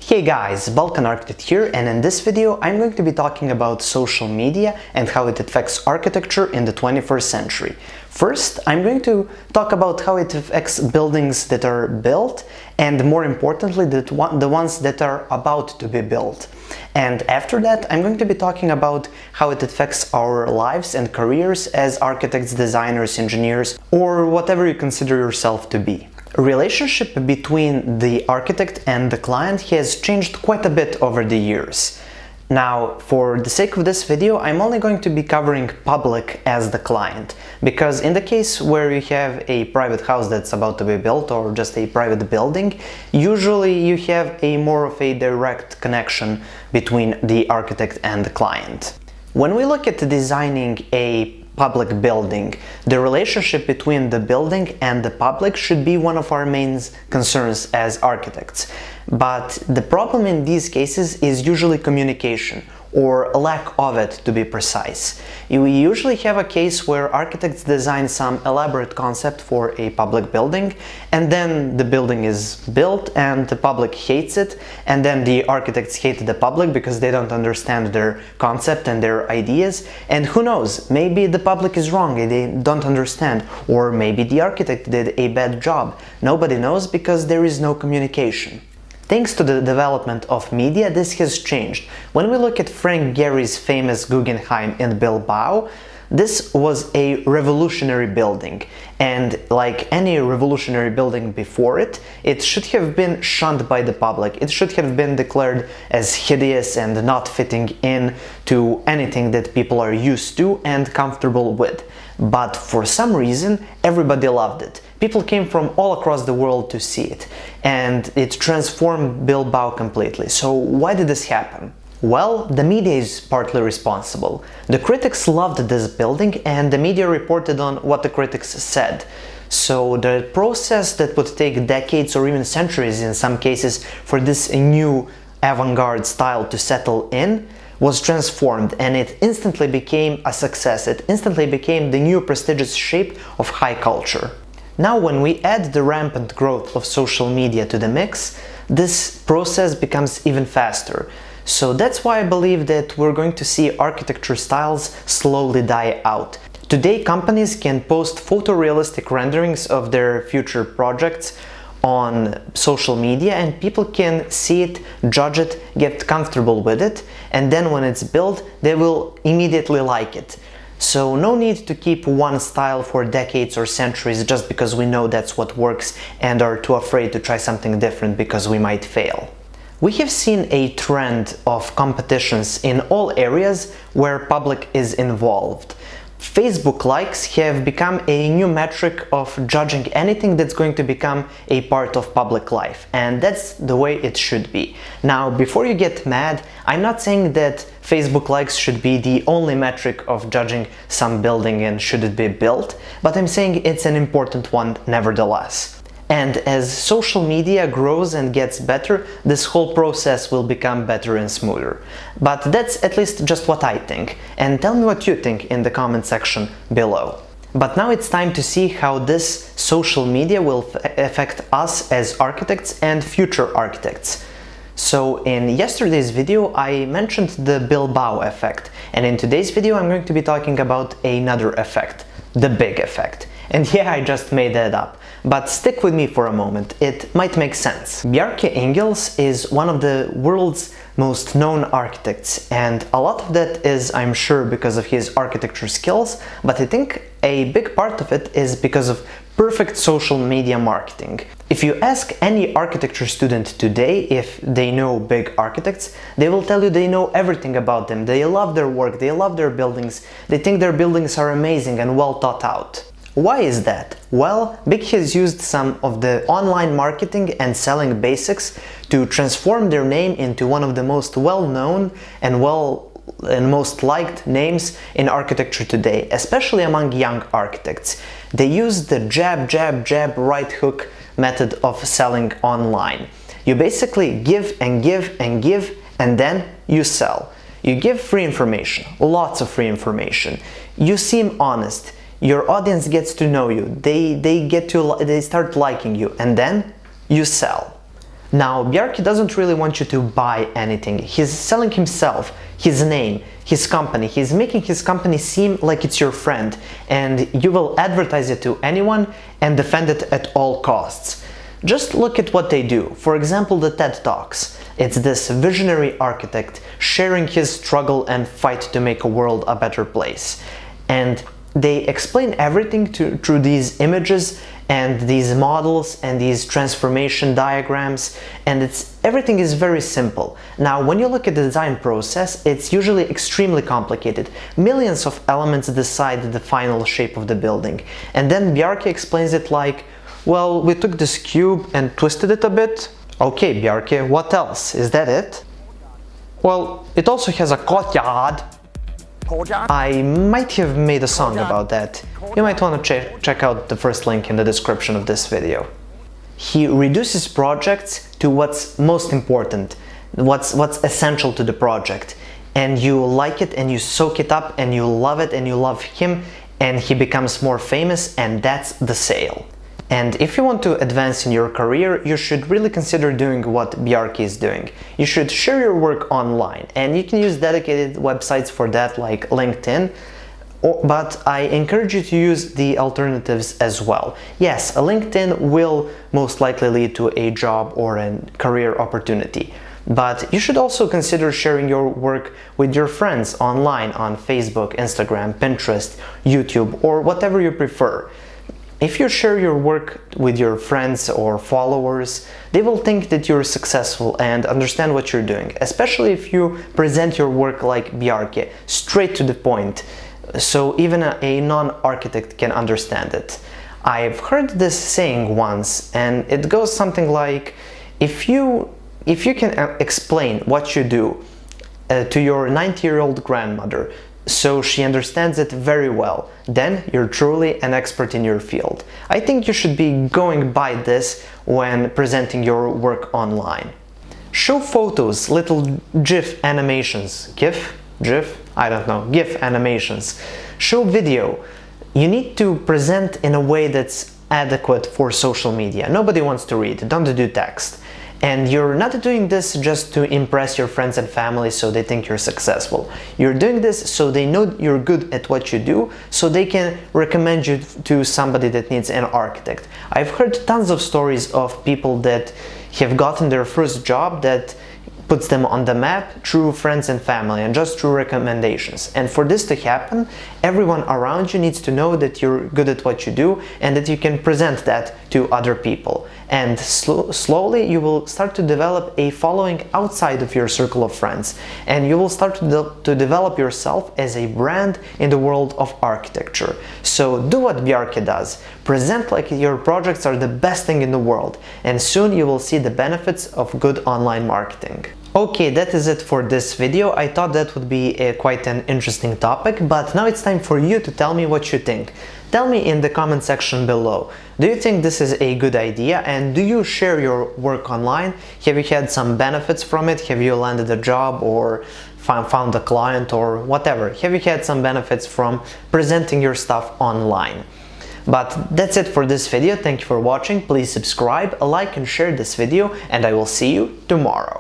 Hey guys, Balkan Architect here, and in this video I'm going to be talking about social media and how it affects architecture in the 21st century. First, I'm going to talk about how it affects buildings that are built, and more importantly, the ones that are about to be built. And after that, I'm going to be talking about how it affects our lives and careers as architects, designers, engineers, or whatever you consider yourself to be. Relationship between the architect and the client has changed quite a bit over the years. Now, for the sake of this video, I'm only going to be covering public as the client, because in the case where you have a private house that's about to be built or just a private building, usually you have a more of a direct connection between the architect and the client. When we look at designing a public building, the relationship between the building and the public should be one of our main concerns as architects. But the problem in these cases is usually communication, or lack of it, to be precise. We usually have a case where architects design some elaborate concept for a public building, and then the building is built and the public hates it, and then the architects hate the public because they don't understand their concept and their ideas. And who knows, maybe the public is wrong and they don't understand, or maybe the architect did a bad job. Nobody knows because there is no communication. Thanks to the development of media, this has changed. When we look at Frank Gehry's famous Guggenheim in Bilbao, this was a revolutionary building, and like any revolutionary building before it, it should have been shunned by the public. It should have been declared as hideous and not fitting in to anything that people are used to and comfortable with. But for some reason, everybody loved it. People came from all across the world to see it, and it transformed Bilbao completely. So why did this happen? Well, the media is partly responsible. The critics loved this building, and the media reported on what the critics said. So the process that would take decades or even centuries in some cases for this new avant-garde style to settle in was transformed, and it instantly became a success. It instantly became the new prestigious shape of high culture. Now, when we add the rampant growth of social media to the mix, this process becomes even faster. So that's why I believe that we're going to see architecture styles slowly die out. Today, companies can post photorealistic renderings of their future projects on social media, and people can see it, judge it, get comfortable with it, and then when it's built, they will immediately like it. So no need to keep one style for decades or centuries just because we know that's what works and are too afraid to try something different because we might fail. We have seen a trend of competitions in all areas where public is involved. Facebook likes have become a new metric of judging anything that's going to become a part of public life, and that's the way it should be. Now, before you get mad, I'm not saying that Facebook likes should be the only metric of judging some building and should it be built, but I'm saying it's an important one nevertheless. And as social media grows and gets better, this whole process will become better and smoother. But that's at least just what I think. And tell me what you think in the comment section below. But now it's time to see how this social media will affect us as architects and future architects. So in yesterday's video I mentioned the Bilbao effect, and in today's video I'm going to be talking about another effect, the big effect. And yeah, I just made that up, but stick with me for a moment, it might make sense. Bjarke Ingels is one of the world's most known architects, and a lot of that is, I'm sure, because of his architecture skills, but I think a big part of it is because of perfect social media marketing. If you ask any architecture student today if they know big architects, they will tell you they know everything about them, they love their work, they love their buildings, they think their buildings are amazing and well thought out. Why is that? Well, Big has used some of the online marketing and selling basics to transform their name into one of the most well-known and most liked names in architecture today, especially among young architects. They use the jab, jab, jab, right hook method of selling online. You basically give and give and give, and then you sell. You give free information, lots of free information. You seem honest. Your audience gets to know you, they start liking you, and then you sell. Now, Bjarke doesn't really want you to buy anything. He's selling himself, his name, his company. He's making his company seem like it's your friend, and you will advertise it to anyone and defend it at all costs. Just look at what they do. For example, the TED Talks. It's this visionary architect sharing his struggle and fight to make a world a better place. And they explain everything through these images and these models and these transformation diagrams, and everything is very simple. Now, when you look at the design process, it's usually extremely complicated. Millions of elements decide the final shape of the building. And then Bjarke explains it like, well, we took this cube and twisted it a bit. Okay, Bjarke, what else? Is that it? Well, it also has a courtyard. I might have made a song about that. You might want to check out the first link in the description of this video. He reduces projects to what's most important, what's essential to the project, and you like it and you soak it up and you love it and you love him, and he becomes more famous, and that's the sale. And if you want to advance in your career, you should really consider doing what Bjarke is doing. You should share your work online, and you can use dedicated websites for that like LinkedIn, but I encourage you to use the alternatives as well. Yes, a LinkedIn will most likely lead to a job or a career opportunity, but you should also consider sharing your work with your friends online on Facebook, Instagram, Pinterest, YouTube, or whatever you prefer. If you share your work with your friends or followers, they will think that you're successful and understand what you're doing, especially if you present your work like Bjarke, straight to the point, so even a non-architect can understand it. I've heard this saying once, and it goes something like, if you can explain what you do to your 90-year-old grandmother, so she understands it very well, then you're truly an expert in your field. I think you should be going by this when presenting your work online. Show photos, little GIF animations. GIF? I don't know. GIF animations. Show video. You need to present in a way that's adequate for social media. Nobody wants to read. Don't do text. And you're not doing this just to impress your friends and family so they think you're successful. You're doing this so they know you're good at what you do, so they can recommend you to somebody that needs an architect. I've heard tons of stories of people that have gotten their first job that puts them on the map through friends and family and just through recommendations. And for this to happen, everyone around you needs to know that you're good at what you do and that you can present that to other people. And slowly you will start to develop a following outside of your circle of friends, and you will start to develop yourself as a brand in the world of architecture. So do what Bjarke does. Present like your projects are the best thing in the world, and soon you will see the benefits of good online marketing. Okay, that is it for this video. I thought that would be quite an interesting topic, but now it's time for you to tell me what you think. Tell me in the comment section below. Do you think this is a good idea, and do you share your work online? Have you had some benefits from it? Have you landed a job or found a client or whatever? Have you had some benefits from presenting your stuff online? But that's it for this video. Thank you for watching. Please subscribe, like and share this video, and I will see you tomorrow.